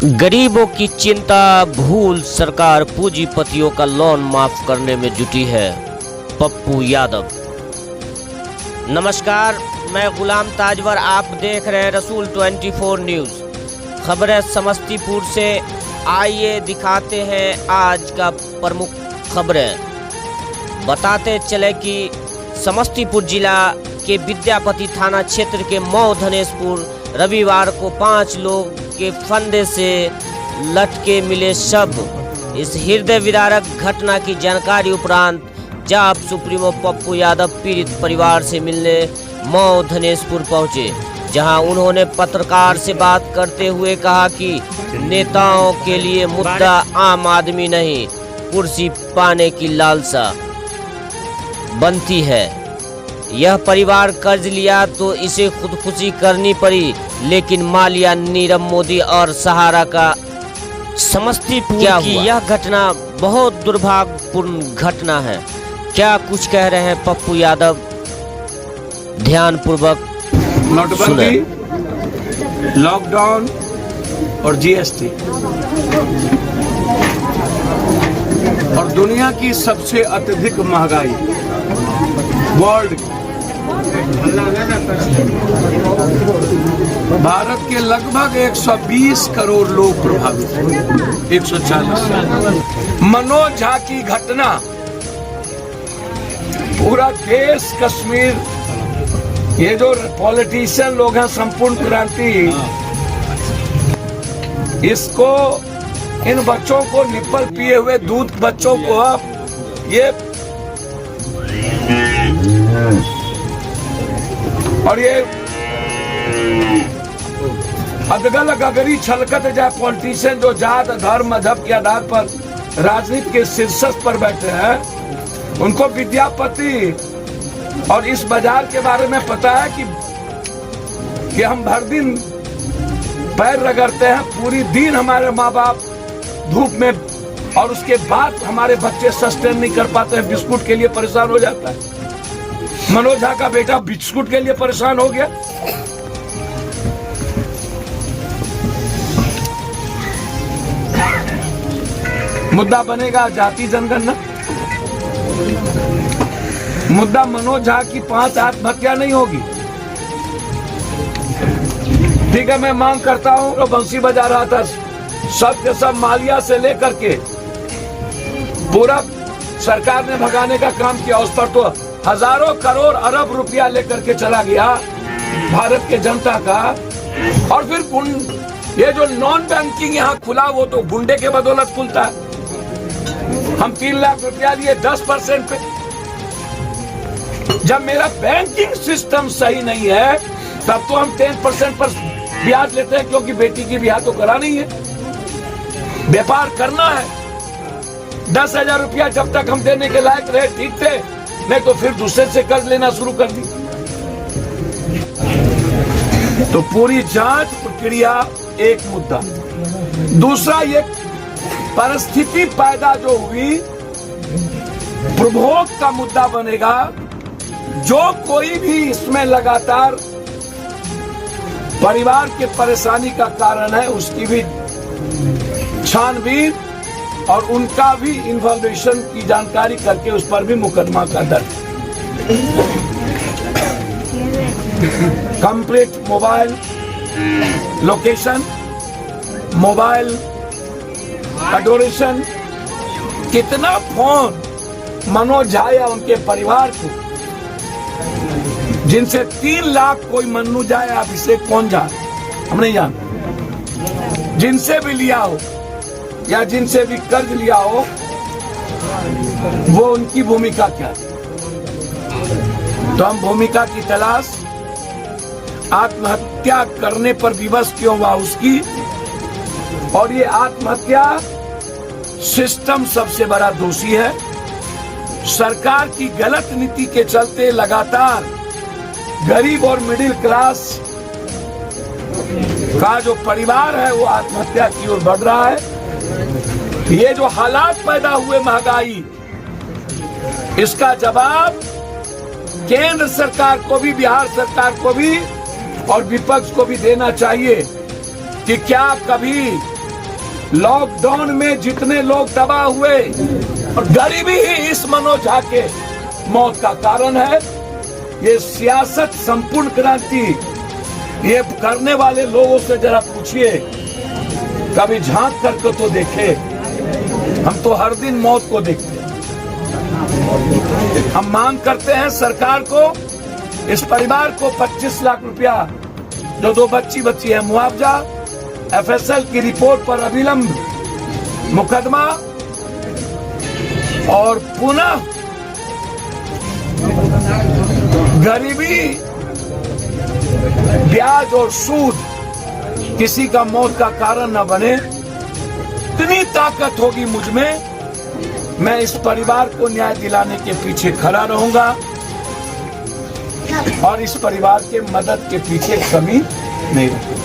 गरीबों की चिंता भूल सरकार पूंजीपतियों का लोन माफ करने में जुटी है। पप्पू यादव। नमस्कार, मैं गुलाम ताजवर, आप देख रहे हैं रसूल 24 न्यूज़। खबरें समस्तीपुर से, आइए दिखाते हैं आज का प्रमुख खबरें। बताते चले कि समस्तीपुर जिला के विद्यापति थाना क्षेत्र के मऊ धनेशपुर रविवार को 5 लोग के फंदे से लटके मिले शव। इस हृदय विदारक घटना की जानकारी उपरांत जाप सुप्रीमो पप्पू यादव पीड़ित परिवार से मिलने मऊ धनेशपुर पहुंचे, जहां उन्होंने पत्रकार से बात करते हुए कहा कि नेताओं के लिए मुद्दा आम आदमी नहीं, कुर्सी पाने की लालसा बनती है। यह परिवार कर्ज लिया तो इसे खुदकुशी करनी पड़ी, लेकिन मालिया, नीरव मोदी और सहारा का समस्तीपुर क्या की यह घटना बहुत दुर्भाग्यपूर्ण घटना है। क्या कुछ कह रहे हैं पप्पू यादव, ध्यान पूर्वक नोटबंदी, लॉकडाउन और जीएसटी और दुनिया की सबसे अत्यधिक महंगाई वर्ल्ड, भारत के लगभग 120 करोड़ लोग प्रभावित हैं, 140। मनोज झा की घटना पूरा देश, कश्मीर, ये जो पॉलिटिशियन लोग हैं, संपूर्ण क्रांति, इसको, इन बच्चों को, निप्पल पिए हुए दूध बच्चों को अब ये और ये अदगल गगरी छलकत जाए पॉलिटिशियन जो जात, धर्म, मजहब के आधार पर राजनीति के शीर्षक पर बैठे हैं, उनको विद्यापति और इस बाजार के बारे में पता है कि हम भर दिन पैर रगड़ते हैं, पूरी दिन हमारे माँ बाप धूप में, और उसके बाद हमारे बच्चे सस्टेन नहीं कर पाते हैं, बिस्कुट के लिए परेशान हो जाता है। मनोज झा का बेटा बिस्कुट के लिए परेशान हो गया। मुद्दा बनेगा जाति जनगणना, मुद्दा मनोज झा की 5 आत्महत्या नहीं होगी। ठीक है, मैं मांग करता हूं, तो बंसी बजा रहा था, सब के सब मालिया से लेकर के पूरा सरकार ने भगाने का काम किया। उस पर तो हजारों करोड़ अरब रुपया लेकर के चला गया भारत के जनता का। और फिर ये जो नॉन बैंकिंग यहाँ खुला, वो तो गुंडे के बदौलत खुलता है। हम 3 लाख रुपया लिए 10% पे। जब मेरा बैंकिंग सिस्टम सही नहीं है, तब तो हम 10% पर ब्याज लेते हैं, क्योंकि बेटी की ब्याह तो करा नहीं है, व्यापार करना है। 10,000 रुपया जब तक हम देने के लायक रहे ठीक थे, नहीं तो फिर दूसरे से कर्ज लेना शुरू कर दी। तो पूरी जांच प्रक्रिया एक मुद्दा। दूसरा, ये परिस्थिति पैदा जो हुई, प्रभोग का मुद्दा बनेगा। जो कोई भी इसमें लगातार परिवार के परेशानी का कारण है, उसकी भी छानबीन और उनका भी इन्फॉर्मेशन की जानकारी करके उस पर भी मुकदमा का दर्ज। Complete mobile location, mobile Adoration, कितना फोन मनोज झा या उनके परिवार को, जिनसे 3 लाख कोई मन्नू झा या अभिषेक कौन झा, हम नहीं जानते, जिनसे भी लिया हो या जिनसे भी कर्ज लिया हो, वो उनकी भूमिका क्या है। तो हम भूमिका की तलाश, आत्महत्या करने पर विवश क्यों हुआ उसकी, और ये आत्महत्या सिस्टम सबसे बड़ा दोषी है। सरकार की गलत नीति के चलते लगातार गरीब और मिडिल क्लास का जो परिवार है, वो आत्महत्या की ओर बढ़ रहा है। ये जो हालात पैदा हुए महंगाई, इसका जवाब केंद्र सरकार को भी, बिहार सरकार को भी और विपक्ष को भी देना चाहिए कि क्या कभी लॉकडाउन में जितने लोग तबाह हुए, और गरीबी ही इस मनोज झा के मौत का कारण है। ये सियासत संपूर्ण क्रांति ये करने वाले लोगों से जरा पूछिए, कभी झांक करके तो देखे। हम तो हर दिन मौत को देखते हैं। हम मांग करते हैं सरकार को, इस परिवार को 25 लाख रुपया, जो 2 बच्ची है, मुआवजा, एफएसएल की रिपोर्ट पर अविलंब मुकदमा, और पुनः गरीबी, ब्याज और सूद किसी का मौत का कारण न बने। इतनी ताकत होगी मुझ में, मैं इस परिवार को न्याय दिलाने के पीछे खड़ा रहूंगा और इस परिवार के मदद के पीछे कमी नहीं रखूंगा।